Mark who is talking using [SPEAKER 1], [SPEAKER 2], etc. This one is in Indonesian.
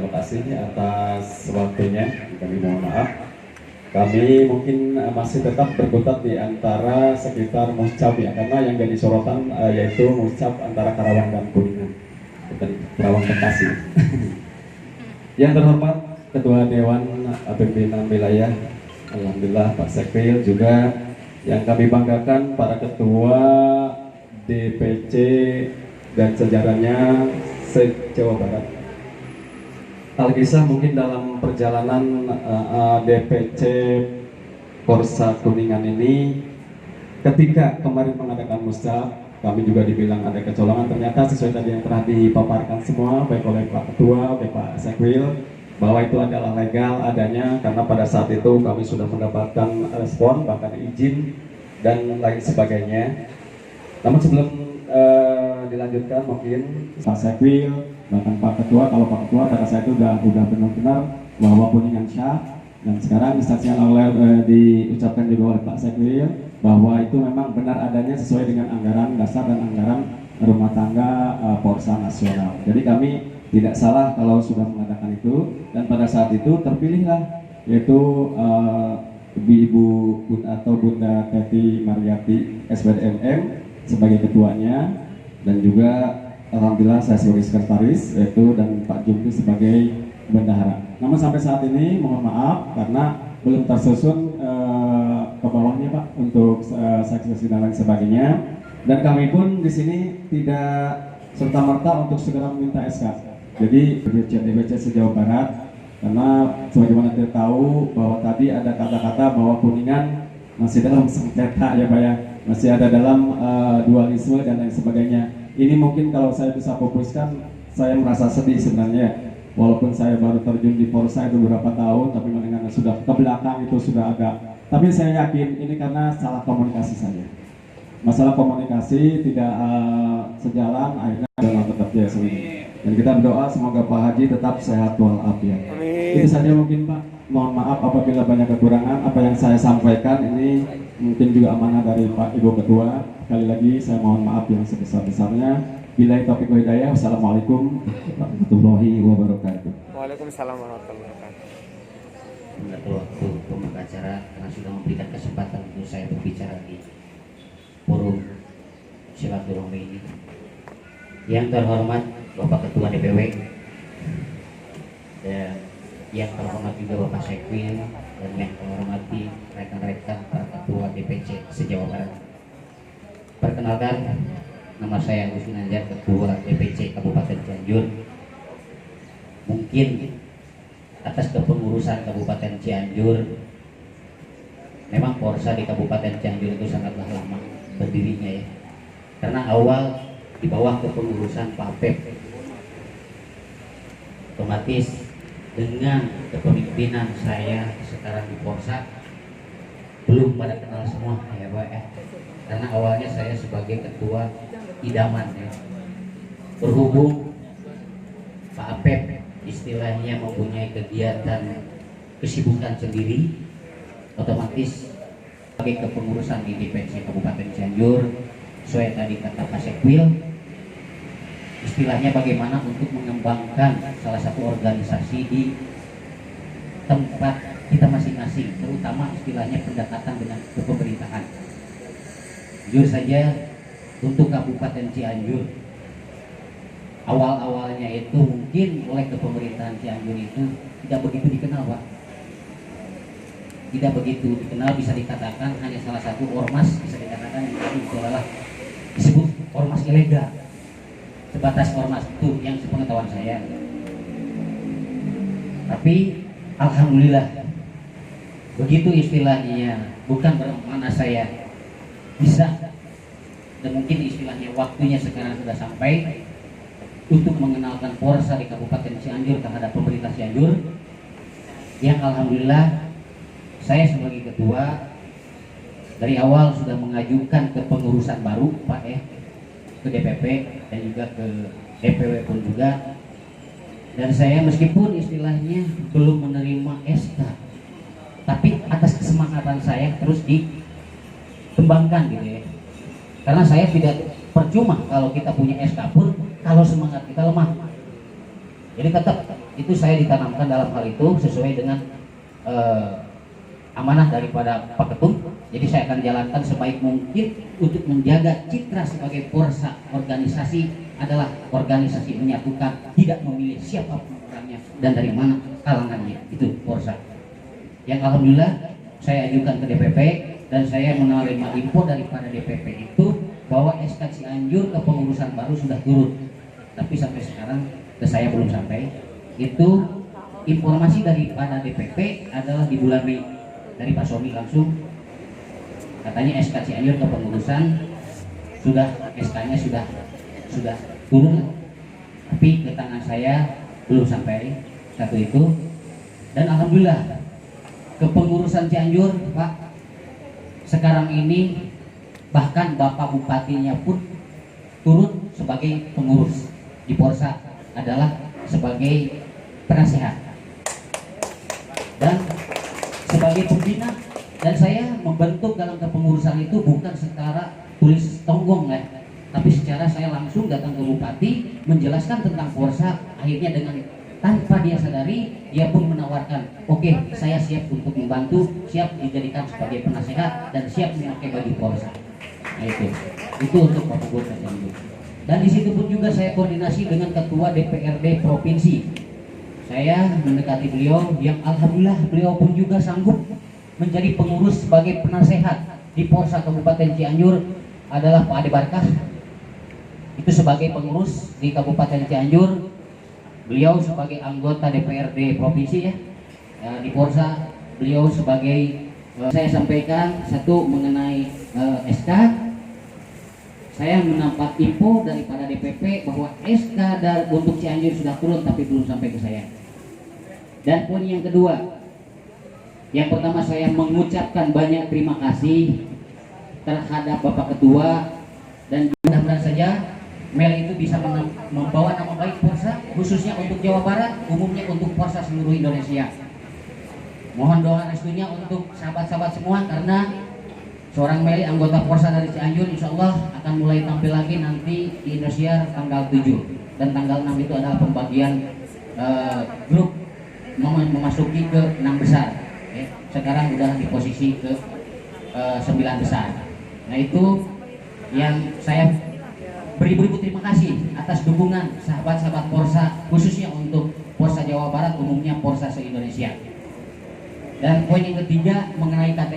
[SPEAKER 1] terima kasih atas waktunya. Kami mohon maaf. Kami mungkin masih tetap berkutat di antara sekitar Muscap ya, karena yang jadi sorotan yaitu Muscap antara Karawang dan Kuningan, bukan Karawang Bekasi. Yang terhormat Ketua Dewan Pimpinan Wilayah, alhamdulillah Pak Sekril, juga yang kami banggakan para Ketua DPC dan sejarahnya se-Jawa Barat. Alkisah mungkin dalam perjalanan DPC Porsa Kuningan ini, ketika kemarin mengadakan muscap, kami juga dibilang ada kecolongan. Ternyata sesuai tadi yang telah dipaparkan semua, baik oleh Pak Ketua, oleh Pak Sekwil, bahwa itu adalah legal adanya, karena pada saat itu kami sudah mendapatkan respon, bahkan izin dan lain sebagainya. Namun sebelum dilanjutkan, mungkin Pak Sekwil, bahkan Pak Ketua, kalau Pak Ketua pada saya itu udah benar-benar bahwa Kuningan syah, dan sekarang instansi diucapkan juga oleh Pak Sekwil bahwa itu memang benar adanya sesuai dengan anggaran dasar dan anggaran rumah tangga Porsa nasional. Jadi kami tidak salah kalau sudah mengadakan itu, dan pada saat itu terpilihlah yaitu Ibu atau Bunda Teti Mariati SPDMM sebagai ketuanya, dan juga alhamdulillah saya sebagai sekretaris yaitu, dan Pak Jumri sebagai bendahara. Namun sampai saat ini mohon maaf karena belum tersusun ke bawahnya Pak untuk saksi-saksi dan lain sebagainya, dan kami pun di sini tidak serta-merta untuk segera meminta SK. Jadi DPC se-Jawa Barat, karena sebagaimana kita tahu bahwa tadi ada kata-kata bahwa Kuningan masih dalam sengketa ya Pak ya, masih ada dalam dualisme dan lain sebagainya. Ini mungkin kalau saya bisa fokuskan, saya merasa sedih sebenarnya. Walaupun saya baru terjun di Porsa itu beberapa tahun, tapi mendengar sudah ke belakang itu sudah agak. Tapi saya yakin ini karena salah komunikasi saja. Masalah komunikasi tidak sejalan, akhirnya adalah tetap jasa ini. Dan kita berdoa semoga Pak Haji tetap sehat walafiat. Itu saja mungkin Pak. Mohon maaf apabila banyak kekurangan. Apa yang saya sampaikan ini mungkin juga amanah dari Pak Ibu Ketua. Sekali lagi saya mohon maaf yang sebesar-besarnya. Billahi taufiq wal hidayah. Wassalamualaikum warahmatullahi wabarakatuh.
[SPEAKER 2] Waalaikumsalam warahmatullahi wabarakatuh.
[SPEAKER 3] Mengatur waktu pembicara karena sudah memberikan kesempatan untuk saya berbicara di forum silaturahmi ini. Yang terhormat Bapak Ketua DPW, dan yang terhormat juga Bapak Sekwil, dan yang terhormati rekan-rekan para Ketua DPC se-Jawa Barat. Perkenalkan, nama saya Agus Ginanjar, Ketua DPC Kabupaten Cianjur. Mungkin atas kepengurusan Kabupaten Cianjur, memang Porsa di Kabupaten Cianjur itu sangatlah lama berdirinya ya, karena awal di bawah kepengurusan Pak Pep. Otomatis dengan kepemimpinan saya sekarang di Porsa belum pada kenal semua ya Pak ya, karena awalnya saya sebagai ketua idaman ya. Berhubung Pak Pep istilahnya mempunyai kegiatan kesibukan sendiri, otomatis sebagai kepengurusan di DPC Kabupaten Cianjur, sesuai tadi kata Pak Sekwil, istilahnya bagaimana untuk mengembangkan salah satu organisasi di tempat kita masing-masing, terutama istilahnya pendekatan dengan kepemerintahan. Jujur saja untuk Kabupaten Cianjur, awal-awalnya itu mungkin oleh kepemerintahan Cianjur itu tidak begitu dikenal Pak. Tidak begitu dikenal, bisa dikatakan hanya salah satu ormas, bisa dikatakan itu adalah disebut ormas ilegal. Sebatas ormas itu yang sepengetahuan saya. Tapi alhamdulillah begitu istilahnya, bukan bermakna saya bisa, dan mungkin istilahnya waktunya sekarang sudah sampai untuk mengenalkan Porsa di Kabupaten Cianjur terhadap pemerintah Cianjur, yang alhamdulillah saya sebagai ketua dari awal sudah mengajukan kepengurusan baru Pak ke DPP dan juga ke DPW pun juga, dan saya meskipun istilahnya belum menerima SK, tapi atas kesemangatan saya terus dikembangkan gitu ya, karena saya tidak percuma kalau kita punya SK pun kalau semangat kita lemah. Jadi tetap itu saya ditanamkan dalam hal itu sesuai dengan amanah daripada Pak Ketum. Jadi saya akan jalankan sebaik mungkin untuk menjaga citra sebagai Porsa organisasi adalah organisasi menyatukan, tidak memilih siapapun orangnya dan dari mana kalangannya, itu Porsa. Yang alhamdulillah saya ajukan ke DPP dan saya menerima info daripada DPP itu bahwa SK Cianjur kepengurusan baru sudah turun, tapi sampai sekarang ke saya belum sampai. Itu informasi daripada DPP adalah di bulan Mei dari Pak Somi langsung, katanya SK Cianjur kepengurusan sudah, SK-nya sudah turun, tapi ke tangan saya belum sampai satu itu. Dan alhamdulillah kepengurusan Cianjur Pak sekarang ini bahkan Bapak Bupatinya pun turun sebagai pengurus di Porsa, adalah sebagai penasehat dan sebagai pembina. Dan saya membentuk dalam kepengurusan itu bukan secara tulis tonggong ya, tapi secara saya langsung datang ke Bupati menjelaskan tentang Porsa. Akhirnya dengan tanpa dia sadari dia pun menawarkan, oke, saya siap untuk membantu, siap dijadikan sebagai penasehat dan siap memakai baju Porsa. Nah, itu untuk Bapak Gubernur. Dan di situ pun juga saya koordinasi dengan Ketua DPRD Provinsi. Saya mendekati beliau yang alhamdulillah beliau pun juga sanggup menjadi pengurus sebagai penasehat di Porsa Kabupaten Cianjur adalah Pak Ade Barkah. Itu sebagai pengurus di Kabupaten Cianjur. Beliau sebagai anggota DPRD Provinsi ya, di Porsa beliau sebagai saya sampaikan satu mengenai SK. Saya mendapat info daripada DPP bahwa SK untuk Cianjur sudah turun tapi belum sampai ke saya. Dan poin yang kedua, yang pertama saya mengucapkan banyak terima kasih terhadap Bapak Ketua, dan mudah-mudahan saja Mel itu bisa membawa nama baik Porsa khususnya untuk Jawa Barat, umumnya untuk Porsa seluruh Indonesia. Mohon doa restunya untuk sahabat-sahabat semua, karena seorang Meli anggota Porsa dari Cianjur insya Allah akan mulai tampil lagi nanti di Indosiar tanggal 7 dan tanggal 6 itu adalah pembagian grup memasuki ke 6 besar ya. Sekarang udah di posisi ke 9 besar. Nah itu yang saya beribu-ribu terima kasih atas dukungan sahabat-sahabat Porsa khususnya untuk Porsa Jawa Barat, umumnya Porsa se-Indonesia. Dan poin yang ketiga mengenai KTA.